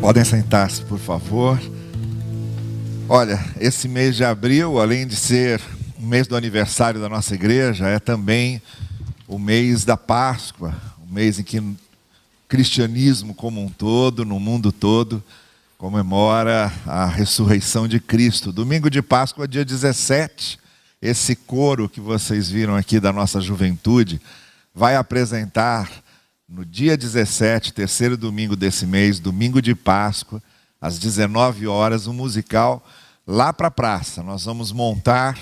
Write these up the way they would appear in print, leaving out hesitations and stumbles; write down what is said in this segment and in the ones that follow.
Podem sentar-se, por favor. Olha, esse mês de abril, além de ser o mês do aniversário da nossa igreja, é também o mês da Páscoa, o mês em que o cristianismo como um todo, no mundo todo, comemora a ressurreição de Cristo. Domingo de Páscoa, dia 17, esse coro que vocês viram aqui da nossa juventude vai apresentar no dia 17, terceiro domingo desse mês, domingo de Páscoa, às 19 horas, um musical lá para a praça. Nós vamos montar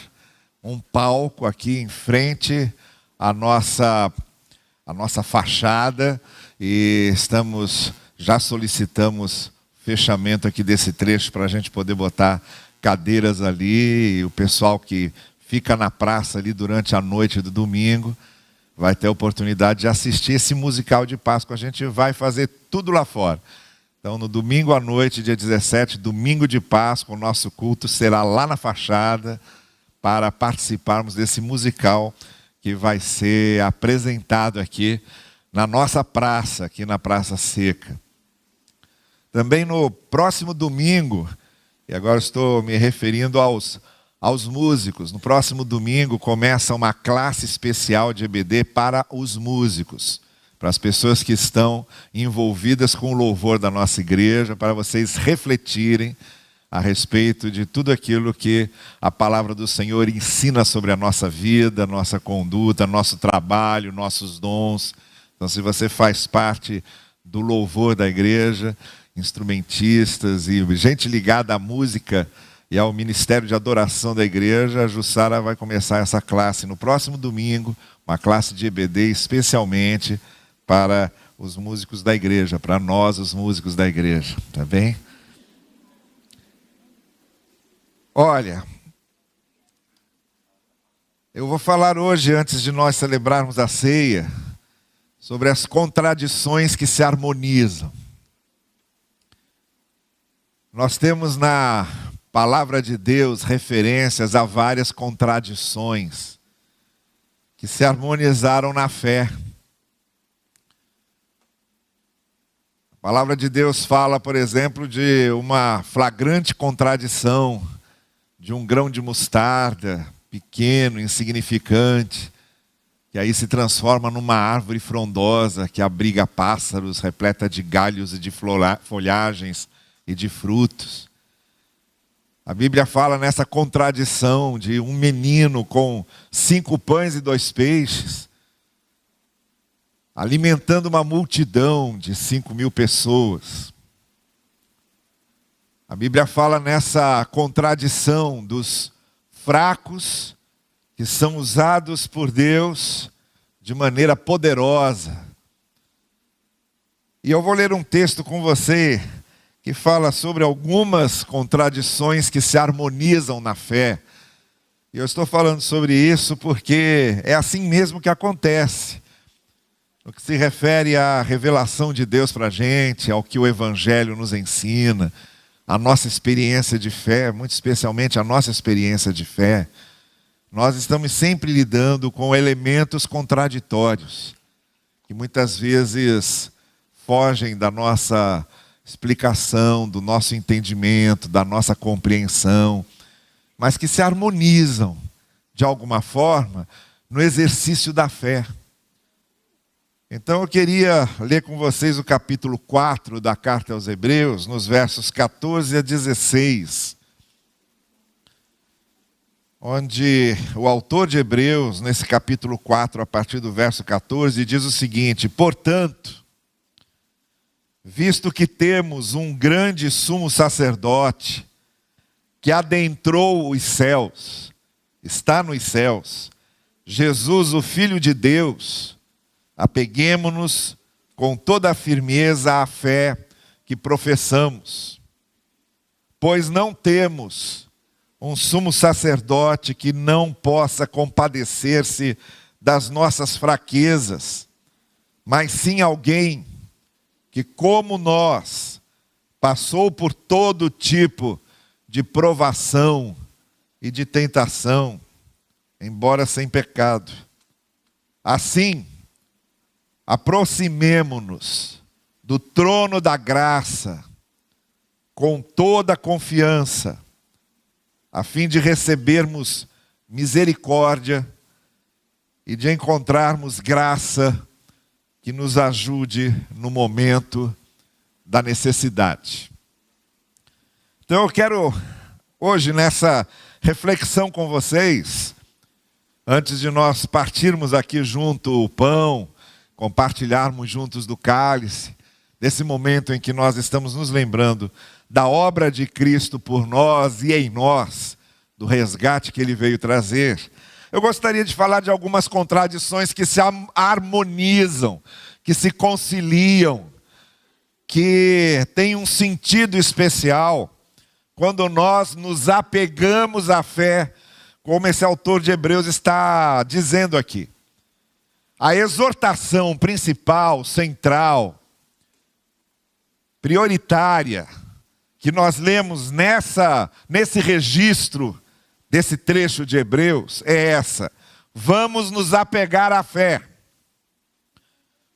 um palco aqui em frente à nossa fachada e já solicitamos fechamento aqui desse trecho para a gente poder botar cadeiras ali, e o pessoal que fica na praça ali durante a noite do domingo vai ter a oportunidade de assistir esse musical de Páscoa. A gente vai fazer tudo lá fora. Então, no domingo à noite, dia 17, domingo de Páscoa, o nosso culto será lá na fachada para participarmos desse musical que vai ser apresentado aqui na nossa praça, aqui na Praça Seca. Também no próximo domingo, e agora estou me referindo aos músicos, no próximo domingo começa uma classe especial de EBD para os músicos, para as pessoas que estão envolvidas com o louvor da nossa igreja, para vocês refletirem a respeito de tudo aquilo que a palavra do Senhor ensina sobre a nossa vida, nossa conduta, nosso trabalho, nossos dons. Então, se você faz parte do louvor da igreja, instrumentistas e gente ligada à música e ao Ministério de Adoração da igreja, a Jussara vai começar essa classe no próximo domingo, uma classe de EBD especialmente para os músicos da igreja, para nós, os músicos da igreja, tá bem? Olha, eu vou falar hoje, antes de nós celebrarmos a ceia, sobre as contradições que se harmonizam. Nós temos na palavra de Deus referências a várias contradições que se harmonizaram na fé. A palavra de Deus fala, por exemplo, de uma flagrante contradição de um grão de mostarda, pequeno, insignificante, que aí se transforma numa árvore frondosa que abriga pássaros, repleta de galhos e de folhagens e de frutos. A Bíblia fala nessa contradição de um menino com 5 pães e 2 peixes, alimentando uma multidão de 5.000 pessoas. A Bíblia fala nessa contradição dos fracos que são usados por Deus de maneira poderosa. E eu vou ler um texto com você que fala sobre algumas contradições que se harmonizam na fé. E eu estou falando sobre isso porque é assim mesmo que acontece. No que se refere à revelação de Deus para a gente, ao que o Evangelho nos ensina, a nossa experiência de fé, muito especialmente a nossa experiência de fé, nós estamos sempre lidando com elementos contraditórios, que muitas vezes fogem da nossa explicação, do nosso entendimento, da nossa compreensão, mas que se harmonizam, de alguma forma, no exercício da fé. Então eu queria ler com vocês o capítulo 4 da carta aos Hebreus, nos versos 14 a 16, onde o autor de Hebreus, nesse capítulo 4, a partir do verso 14, diz o seguinte: portanto, visto que temos um grande sumo sacerdote que adentrou os céus, está nos céus, Jesus, o Filho de Deus, apeguemo-nos com toda a firmeza à fé que professamos, pois não temos um sumo sacerdote que não possa compadecer-se das nossas fraquezas, mas sim alguém que, como nós, passou por todo tipo de provação e de tentação, embora sem pecado. Assim, aproximemo-nos do trono da graça, com toda a confiança, a fim de recebermos misericórdia e de encontrarmos graça que nos ajude no momento da necessidade. Então eu quero hoje, nessa reflexão com vocês, antes de nós partirmos aqui junto o pão, compartilharmos juntos do cálice, desse momento em que nós estamos nos lembrando da obra de Cristo por nós e em nós, do resgate que Ele veio trazer, eu gostaria de falar de algumas contradições que se harmonizam, que se conciliam, que têm um sentido especial quando nós nos apegamos à fé, como esse autor de Hebreus está dizendo aqui. A exortação principal, central, prioritária, que nós lemos nesse registro desse trecho de Hebreus é essa: vamos nos apegar à fé.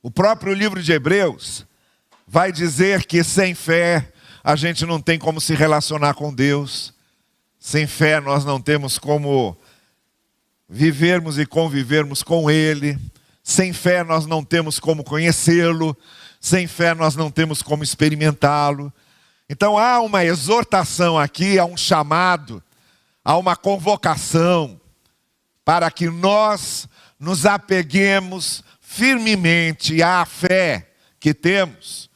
O próprio livro de Hebreus vai dizer que sem fé a gente não tem como se relacionar com Deus. Sem fé nós não temos como vivermos e convivermos com Ele. Sem fé nós não temos como conhecê-lo. Sem fé nós não temos como experimentá-lo. Então há uma exortação aqui, há um chamado, há uma convocação para que nós nos apeguemos firmemente à fé que temos,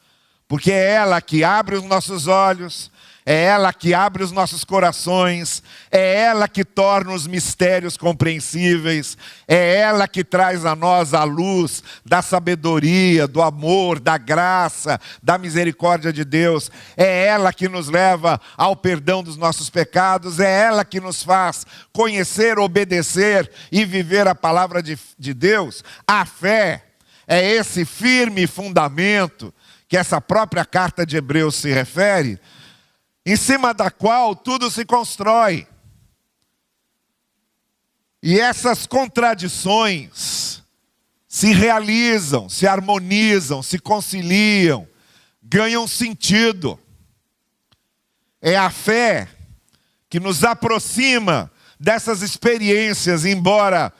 porque é ela que abre os nossos olhos, é ela que abre os nossos corações, é ela que torna os mistérios compreensíveis, é ela que traz a nós a luz da sabedoria, do amor, da graça, da misericórdia de Deus, é ela que nos leva ao perdão dos nossos pecados, é ela que nos faz conhecer, obedecer e viver a palavra de Deus. A fé é esse firme fundamento que essa própria carta de Hebreus se refere, em cima da qual tudo se constrói. E essas contradições se realizam, se harmonizam, se conciliam, ganham sentido. É a fé que nos aproxima dessas experiências, embora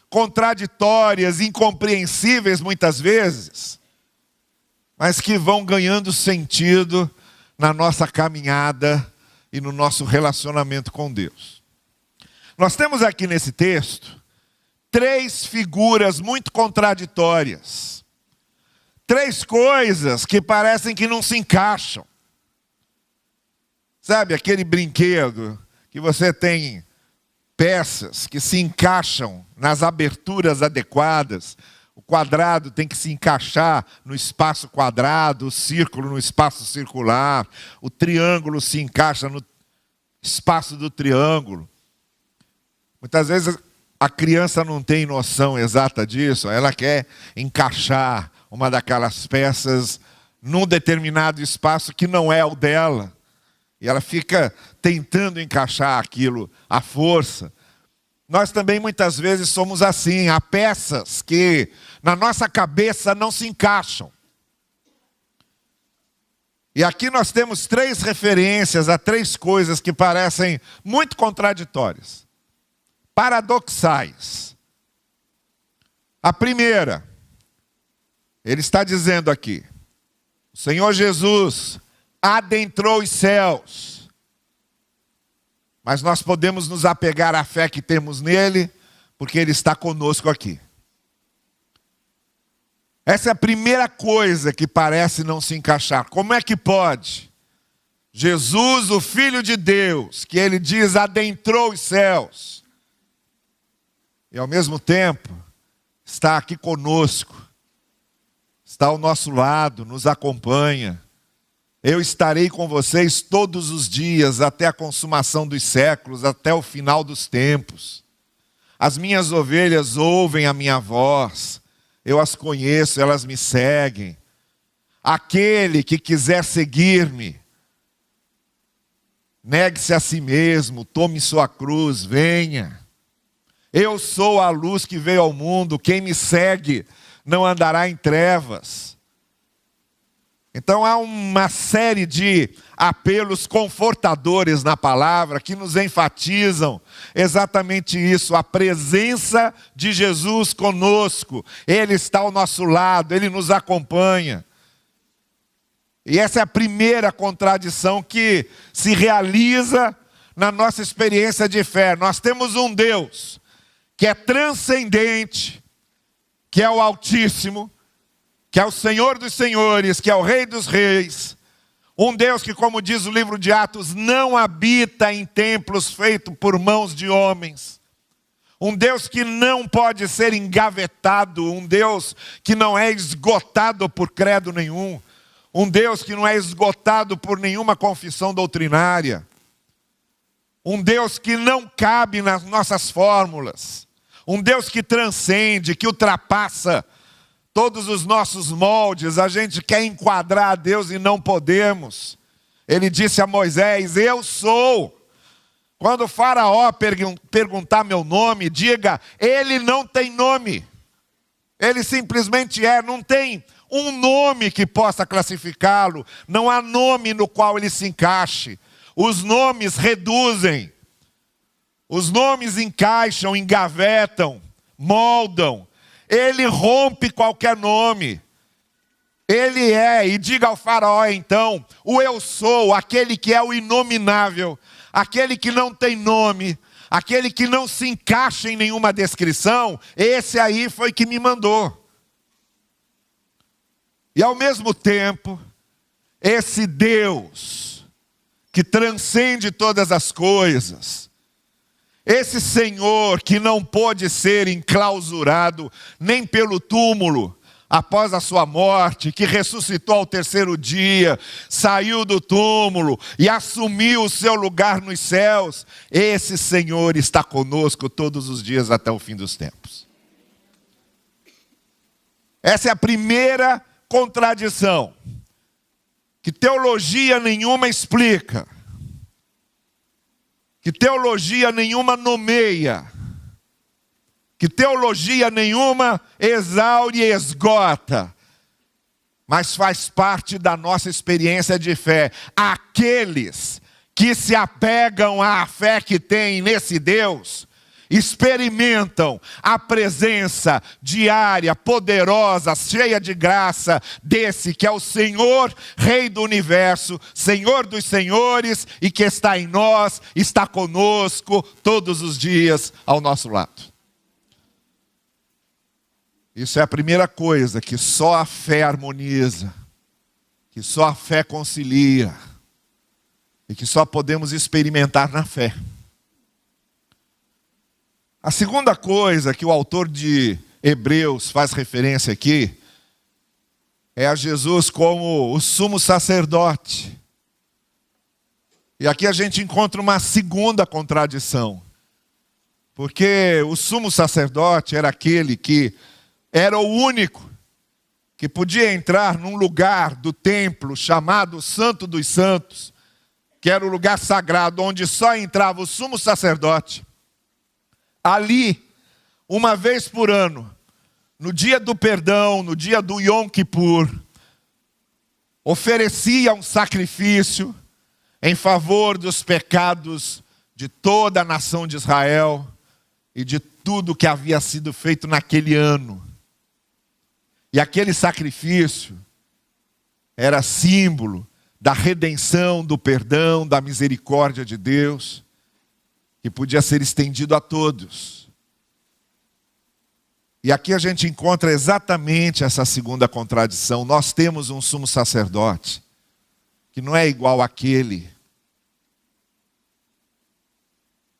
contraditórias, incompreensíveis muitas vezes, mas que vão ganhando sentido na nossa caminhada e no nosso relacionamento com Deus. Nós temos aqui nesse texto 3 figuras muito contraditórias. 3 coisas que parecem que não se encaixam. Sabe aquele brinquedo que você tem peças que se encaixam nas aberturas adequadas? O quadrado tem que se encaixar no espaço quadrado, o círculo no espaço circular, o triângulo se encaixa no espaço do triângulo. Muitas vezes a criança não tem noção exata disso, ela quer encaixar uma daquelas peças num determinado espaço que não é o dela. E ela fica tentando encaixar aquilo à força. Nós também muitas vezes somos assim, há peças que na nossa cabeça não se encaixam. E aqui nós temos 3 referências a 3 coisas que parecem muito contraditórias, paradoxais. A primeira, ele está dizendo aqui: o Senhor Jesus adentrou os céus. Mas nós podemos nos apegar à fé que temos nele, porque ele está conosco aqui. Essa é a primeira coisa que parece não se encaixar. Como é que pode? Jesus, o Filho de Deus, que ele diz adentrou os céus, e ao mesmo tempo está aqui conosco, está ao nosso lado, nos acompanha. Eu estarei com vocês todos os dias, até a consumação dos séculos, até o final dos tempos. As minhas ovelhas ouvem a minha voz, eu as conheço, elas me seguem. Aquele que quiser seguir-me, negue-se a si mesmo, tome sua cruz, venha. Eu sou a luz que veio ao mundo, quem me segue não andará em trevas. Então há uma série de apelos confortadores na palavra que nos enfatizam exatamente isso, a presença de Jesus conosco. Ele está ao nosso lado, Ele nos acompanha. E essa é a primeira contradição que se realiza na nossa experiência de fé. Nós temos um Deus que é transcendente, que é o Altíssimo, que é o Senhor dos Senhores, que é o Rei dos Reis. Um Deus que, como diz o livro de Atos, não habita em templos feitos por mãos de homens. Um Deus que não pode ser engavetado, um Deus que não é esgotado por credo nenhum. Um Deus que não é esgotado por nenhuma confissão doutrinária. Um Deus que não cabe nas nossas fórmulas. Um Deus que transcende, que ultrapassa todos os nossos moldes. A gente quer enquadrar a Deus e não podemos. Ele disse a Moisés: eu sou. Quando o faraó perguntar meu nome, diga: ele não tem nome. Ele simplesmente é, não tem um nome que possa classificá-lo. Não há nome no qual ele se encaixe. Os nomes reduzem. Os nomes encaixam, engavetam, moldam. Ele rompe qualquer nome. Ele é, e diga ao faraó então, o eu sou, aquele que é o inominável, aquele que não tem nome, aquele que não se encaixa em nenhuma descrição, esse aí foi que me mandou. E ao mesmo tempo, esse Deus que transcende todas as coisas, esse Senhor que não pôde ser enclausurado nem pelo túmulo após a sua morte, que ressuscitou ao terceiro dia, saiu do túmulo e assumiu o seu lugar nos céus, esse Senhor está conosco todos os dias até o fim dos tempos. Essa é a primeira contradição que teologia nenhuma explica, que teologia nenhuma nomeia, que teologia nenhuma exaure e esgota, mas faz parte da nossa experiência de fé. Aqueles que se apegam à fé que têm nesse Deus, experimentam a presença diária, poderosa, cheia de graça desse que é o Senhor, Rei do Universo, Senhor dos Senhores e que está em nós, está conosco todos os dias ao nosso lado. Isso é a primeira coisa que só a fé harmoniza, que só a fé concilia e que só podemos experimentar na fé. A segunda coisa que o autor de Hebreus faz referência aqui é a Jesus como o sumo sacerdote. E aqui a gente encontra uma segunda contradição. Porque o sumo sacerdote era aquele que era o único que podia entrar num lugar do templo chamado Santo dos Santos, que era o lugar sagrado onde só entrava o sumo sacerdote. Ali, uma vez por ano, no dia do perdão, no dia do Yom Kippur, oferecia um sacrifício em favor dos pecados de toda a nação de Israel e de tudo que havia sido feito naquele ano. E aquele sacrifício era símbolo da redenção, do perdão, da misericórdia de Deus, que podia ser estendido a todos. E aqui a gente encontra exatamente essa segunda contradição. Nós temos um sumo sacerdote que não é igual àquele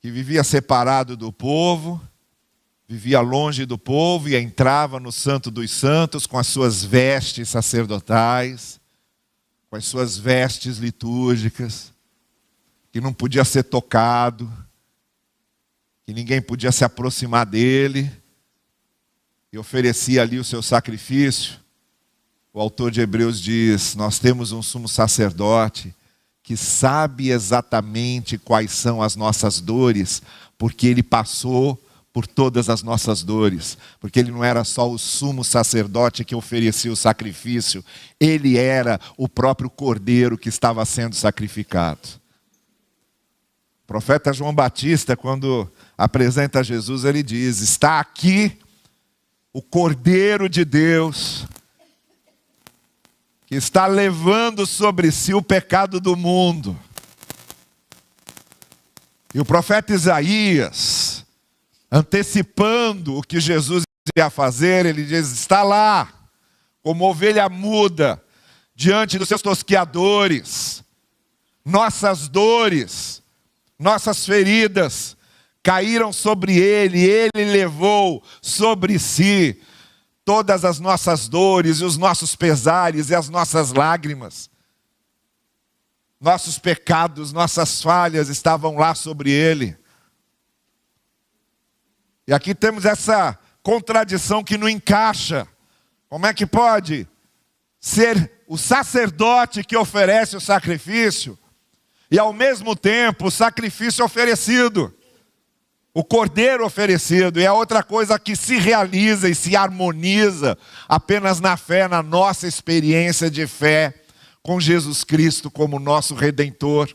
que vivia separado do povo, vivia longe do povo e entrava no Santo dos Santos com as suas vestes sacerdotais, com as suas vestes litúrgicas, que não podia ser tocado, que ninguém podia se aproximar dele, e oferecia ali o seu sacrifício. O autor de Hebreus diz: nós temos um sumo sacerdote que sabe exatamente quais são as nossas dores, porque ele passou por todas as nossas dores, porque ele não era só o sumo sacerdote que oferecia o sacrifício, ele era o próprio cordeiro que estava sendo sacrificado. O profeta João Batista, quando apresenta Jesus, ele diz: está aqui o Cordeiro de Deus, que está levando sobre si o pecado do mundo. E o profeta Isaías, antecipando o que Jesus ia fazer, ele diz: está lá, como ovelha muda, diante dos seus tosqueadores. Nossas dores, nossas feridas caíram sobre ele, e ele levou sobre si todas as nossas dores, e os nossos pesares, e as nossas lágrimas. Nossos pecados, nossas falhas estavam lá sobre ele. E aqui temos essa contradição que não encaixa. Como é que pode ser o sacerdote que oferece o sacrifício e ao mesmo tempo o sacrifício oferecido, o cordeiro oferecido? E é outra coisa que se realiza e se harmoniza apenas na fé, na nossa experiência de fé com Jesus Cristo como nosso Redentor.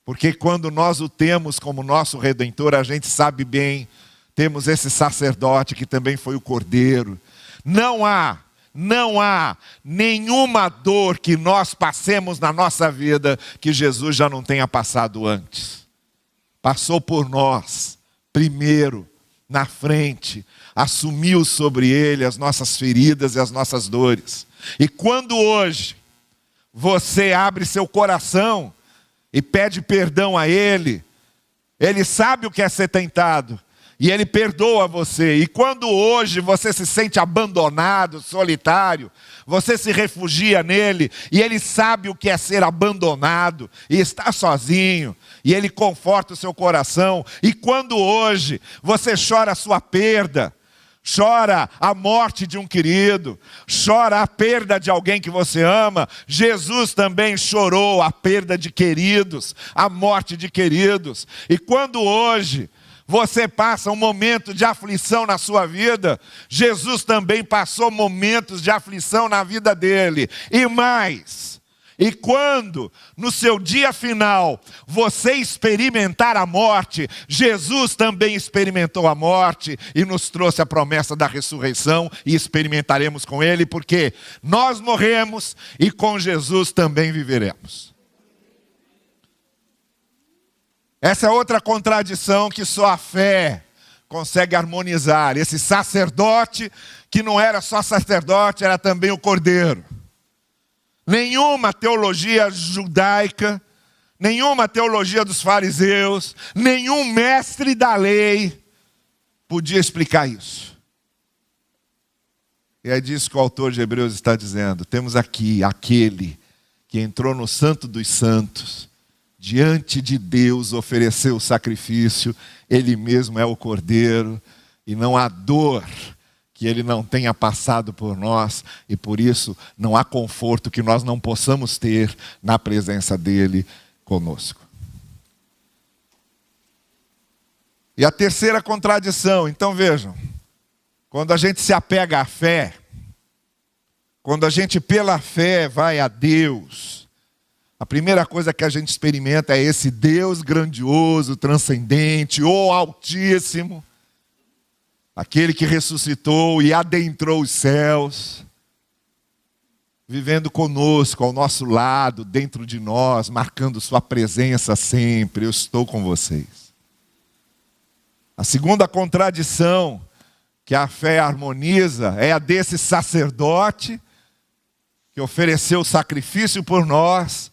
Porque quando nós o temos como nosso Redentor, a gente sabe bem, temos esse sacerdote que também foi o Cordeiro. Não há nenhuma dor que nós passemos na nossa vida que Jesus já não tenha passado antes. Passou por nós, primeiro, na frente, assumiu sobre ele as nossas feridas e as nossas dores. E quando hoje você abre seu coração e pede perdão a ele, ele sabe o que é ser tentado. E ele perdoa você. E quando hoje você se sente abandonado, solitário, você se refugia nele, e ele sabe o que é ser abandonado e estar sozinho, e ele conforta o seu coração. E quando hoje você chora a sua perda, chora a morte de um querido, chora a perda de alguém que você ama, Jesus também chorou a perda de queridos, a morte de queridos. E quando hoje você passa um momento de aflição na sua vida, Jesus também passou momentos de aflição na vida dele. E mais, e quando no seu dia final você experimentar a morte, Jesus também experimentou a morte e nos trouxe a promessa da ressurreição, e experimentaremos com ele, porque nós morremos e com Jesus também viveremos. Essa é outra contradição que só a fé consegue harmonizar. Esse sacerdote, que não era só sacerdote, era também o cordeiro. Nenhuma teologia judaica, nenhuma teologia dos fariseus, nenhum mestre da lei podia explicar isso. E é disso que o autor de Hebreus está dizendo. Temos aqui aquele que entrou no Santo dos Santos, diante de Deus ofereceu o sacrifício, ele mesmo é o cordeiro, e não há dor que ele não tenha passado por nós, e por isso não há conforto que nós não possamos ter na presença dele conosco. E a terceira contradição, então vejam, quando a gente se apega à fé, quando a gente pela fé vai a Deus, a primeira coisa que a gente experimenta é esse Deus grandioso, transcendente, o Altíssimo, aquele que ressuscitou e adentrou os céus, vivendo conosco, ao nosso lado, dentro de nós, marcando sua presença sempre. Eu estou com vocês. A segunda contradição que a fé harmoniza é a desse sacerdote que ofereceu o sacrifício por nós,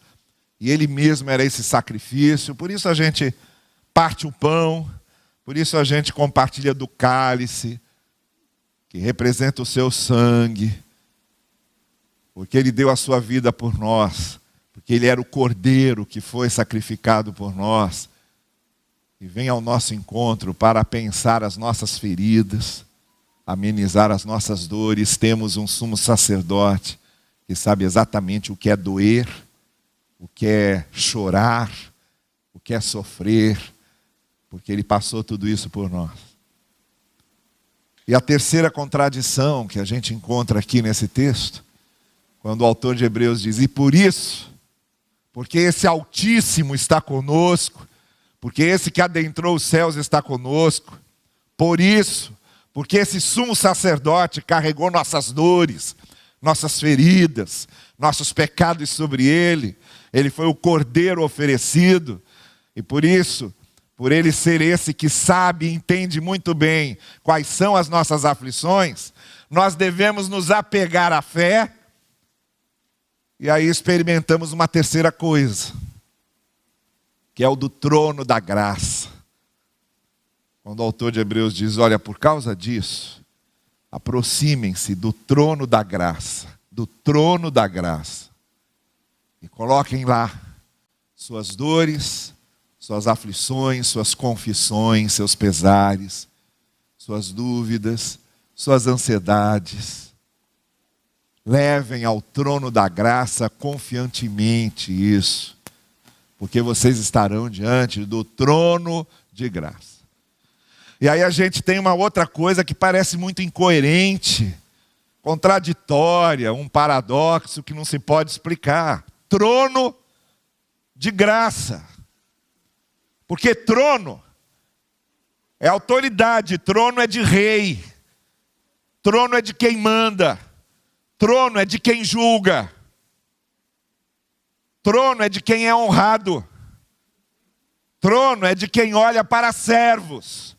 e ele mesmo era esse sacrifício. Por isso a gente parte o pão, por isso a gente compartilha do cálice, que representa o seu sangue, porque ele deu a sua vida por nós, porque ele era o cordeiro que foi sacrificado por nós, e vem ao nosso encontro para pensar as nossas feridas, amenizar as nossas dores. Temos um sumo sacerdote que sabe exatamente o que é doer, o que é chorar, o que é sofrer, porque ele passou tudo isso por nós. E a terceira contradição que a gente encontra aqui nesse texto, quando o autor de Hebreus diz: e por isso, porque esse Altíssimo está conosco, porque esse que adentrou os céus está conosco, por isso, porque esse sumo sacerdote carregou nossas dores, nossas feridas, nossos pecados sobre ele, ele foi o cordeiro oferecido, e por isso, por ele ser esse que sabe e entende muito bem quais são as nossas aflições, nós devemos nos apegar à fé, e aí experimentamos uma terceira coisa, que é o do trono da graça. Quando o autor de Hebreus diz: olha, por causa disso, aproximem-se do trono da graça, e coloquem lá suas dores, suas aflições, suas confissões, seus pesares, suas dúvidas, suas ansiedades. Levem ao trono da graça confiantemente isso, porque vocês estarão diante do trono de graça. E aí a gente tem uma outra coisa que parece muito incoerente, contraditória, um paradoxo que não se pode explicar. Trono de graça. Porque trono é autoridade, trono é de rei, trono é de quem manda, trono é de quem julga, trono é de quem é honrado, trono é de quem olha para servos.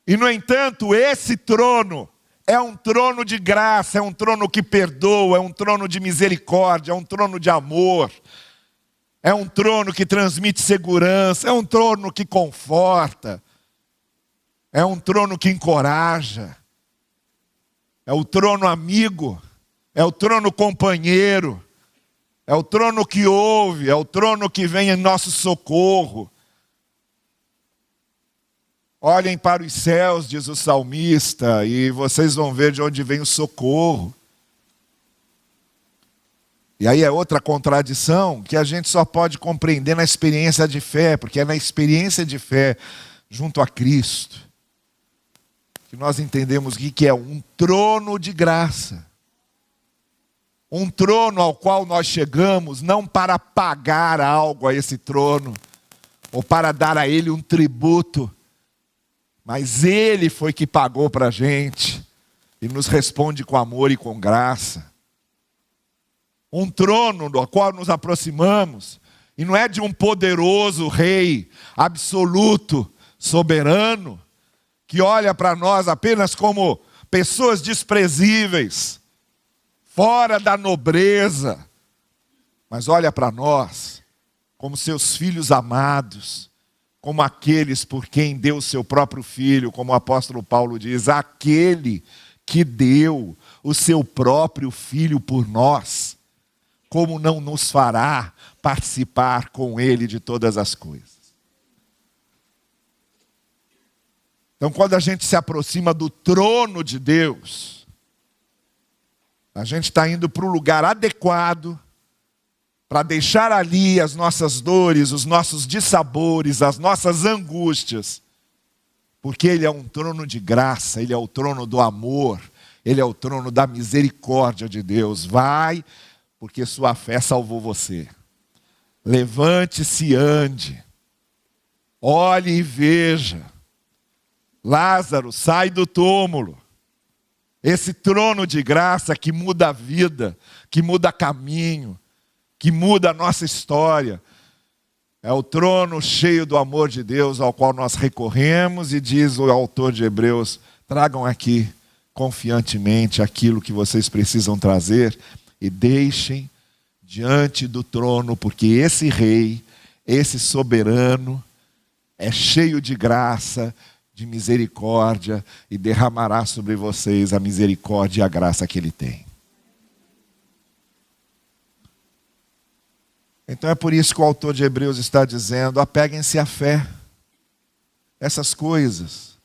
E no entanto, esse trono é um trono de graça, é um trono que perdoa, é um trono de misericórdia, é um trono de amor. É um trono que transmite segurança, é um trono que conforta, é um trono que encoraja, é o trono amigo, é o trono companheiro, é o trono que ouve, é o trono que vem em nosso socorro. Olhem para os céus, diz o salmista, e vocês vão ver de onde vem o socorro. E aí é outra contradição que a gente só pode compreender na experiência de fé, porque é na experiência de fé junto a Cristo que nós entendemos o que é um trono de graça. Um trono ao qual nós chegamos não para pagar algo a esse trono, ou para dar a ele um tributo, mas ele foi que pagou para a gente e nos responde com amor e com graça. Um trono do qual nos aproximamos, e não é de um poderoso rei, absoluto, soberano, que olha para nós apenas como pessoas desprezíveis, fora da nobreza, mas olha para nós como seus filhos amados, como aqueles por quem deu o seu próprio filho, como o apóstolo Paulo diz, aquele que deu o seu próprio filho por nós, como não nos fará participar com ele de todas as coisas? Então, quando a gente se aproxima do trono de Deus, a gente está indo para o lugar adequado para deixar ali as nossas dores, os nossos dissabores, as nossas angústias, porque ele é um trono de graça, ele é o trono do amor, ele é o trono da misericórdia de Deus. Vai, porque sua fé salvou você. Levante-se e ande. Olhe e veja. Lázaro, sai do túmulo. Esse trono de graça que muda a vida, que muda caminho, que muda a nossa história. É o trono cheio do amor de Deus ao qual nós recorremos, e diz o autor de Hebreus: tragam aqui confiantemente aquilo que vocês precisam trazer e deixem diante do trono, porque esse rei, esse soberano, é cheio de graça, de misericórdia, e derramará sobre vocês a misericórdia e a graça que ele tem. Então é por isso que o autor de Hebreus está dizendo: apeguem-se à fé. Essas coisas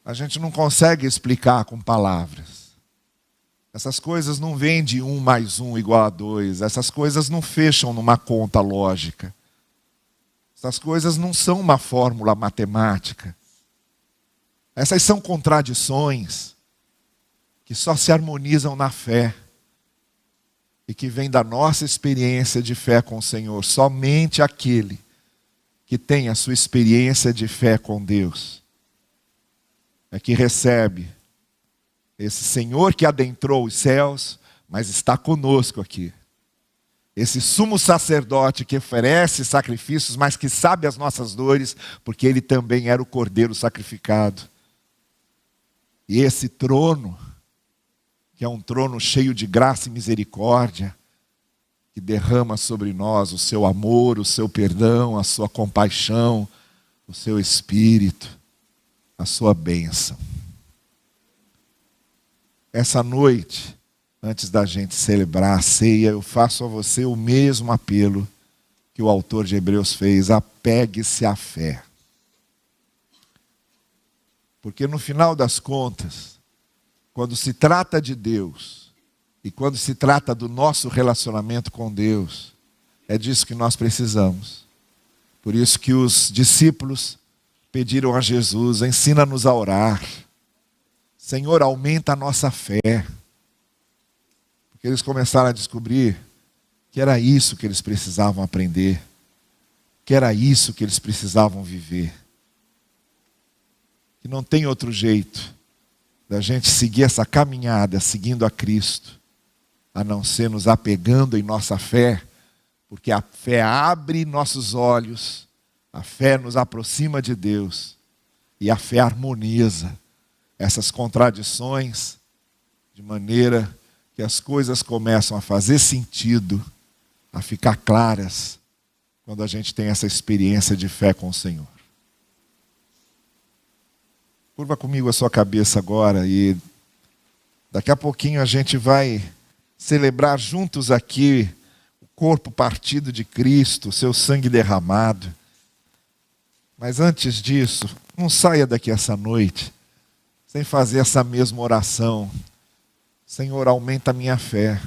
a gente não consegue explicar com palavras. Essas coisas não vêm de 1 mais 1 igual a 2. Essas coisas não fecham numa conta lógica. Essas coisas não são uma fórmula matemática. Essas são contradições que só se harmonizam na fé e que vêm da nossa experiência de fé com o Senhor. Somente aquele que tem a sua experiência de fé com Deus é que recebe esse Senhor que adentrou os céus, mas está conosco aqui. Esse sumo sacerdote que oferece sacrifícios, mas que sabe as nossas dores, porque ele também era o cordeiro sacrificado. E esse trono, que é um trono cheio de graça e misericórdia, que derrama sobre nós o seu amor, o seu perdão, a sua compaixão, o seu espírito, a sua bênção. Essa noite, antes da gente celebrar a ceia, eu faço a você o mesmo apelo que o autor de Hebreus fez: apegue-se à fé. Porque no final das contas, quando se trata de Deus, e quando se trata do nosso relacionamento com Deus, é disso que nós precisamos. Por isso que os discípulos pediram a Jesus: ensina-nos a orar. Senhor, aumenta a nossa fé. Porque eles começaram a descobrir que era isso que eles precisavam aprender, que era isso que eles precisavam viver. Que não tem outro jeito da gente seguir essa caminhada, seguindo a Cristo, a não ser nos apegando em nossa fé, porque a fé abre nossos olhos, a fé nos aproxima de Deus, e a fé harmoniza essas contradições, de maneira que as coisas começam a fazer sentido, a ficar claras, quando a gente tem essa experiência de fé com o Senhor. Curva comigo a sua cabeça agora e daqui a pouquinho a gente vai celebrar juntos aqui o corpo partido de Cristo, o seu sangue derramado. Mas antes disso, não saia daqui essa noite sem fazer essa mesma oração. Senhor, aumenta a minha fé.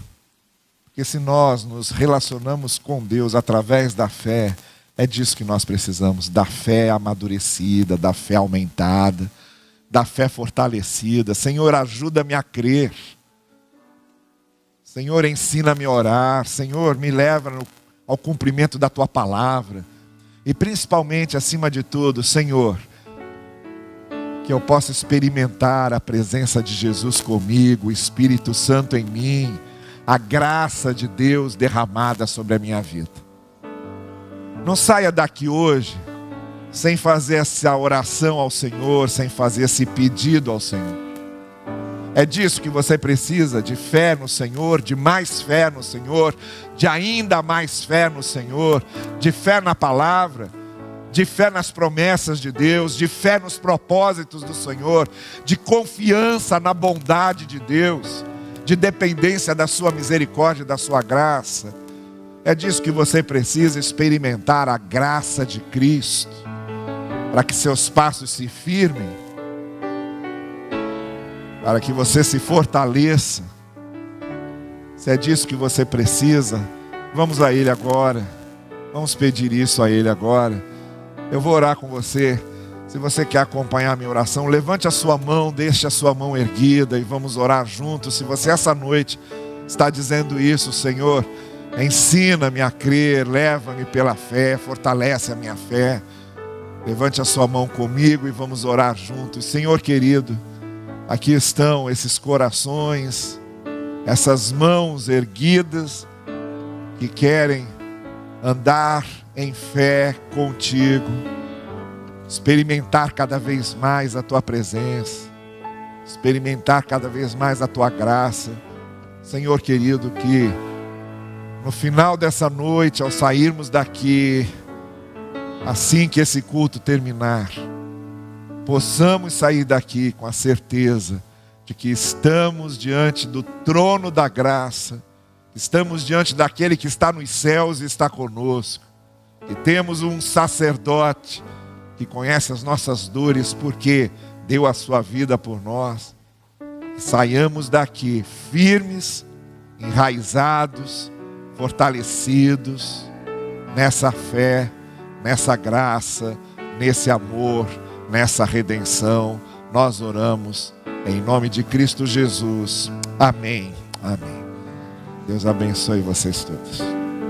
Porque se nós nos relacionamos com Deus através da fé, é disso que nós precisamos, da fé amadurecida, da fé aumentada, da fé fortalecida. Senhor, ajuda-me a crer. Senhor, ensina-me a orar. Senhor, me leva ao cumprimento da Tua palavra. E principalmente, acima de tudo, Senhor, que eu possa experimentar a presença de Jesus comigo, o Espírito Santo em mim, a graça de Deus derramada sobre a minha vida. Não saia daqui hoje sem fazer essa oração ao Senhor, sem fazer esse pedido ao Senhor. É disso que você precisa, de fé no Senhor, de mais fé no Senhor, de ainda mais fé no Senhor, de fé na palavra, de fé nas promessas de Deus, de fé nos propósitos do Senhor, de confiança na bondade de Deus, de dependência da sua misericórdia e da sua graça. É disso que você precisa, experimentar a graça de Cristo, para que seus passos se firmem, para que você se fortaleça. Se é disso que você precisa, vamos a Ele agora, vamos pedir isso a Ele agora. Eu vou orar com você. Se você quer acompanhar a minha oração, levante a sua mão, deixe a sua mão erguida e vamos orar juntos. Se você essa noite está dizendo isso: Senhor, ensina-me a crer, leva-me pela fé, fortalece a minha fé. Levante a sua mão comigo e vamos orar juntos. Senhor querido, aqui estão esses corações, essas mãos erguidas, que querem andar em fé contigo, experimentar cada vez mais a tua presença, experimentar cada vez mais a tua graça. Senhor querido, que no final dessa noite, ao sairmos daqui, assim que esse culto terminar, possamos sair daqui com a certeza de que estamos diante do trono da graça, estamos diante daquele que está nos céus e está conosco, que temos um sacerdote que conhece as nossas dores porque deu a sua vida por nós. Que saiamos daqui firmes, enraizados, fortalecidos nessa fé, nessa graça, nesse amor, nessa redenção. nós oramos em nome de Cristo Jesus. Amém. Amém. Deus abençoe vocês todos.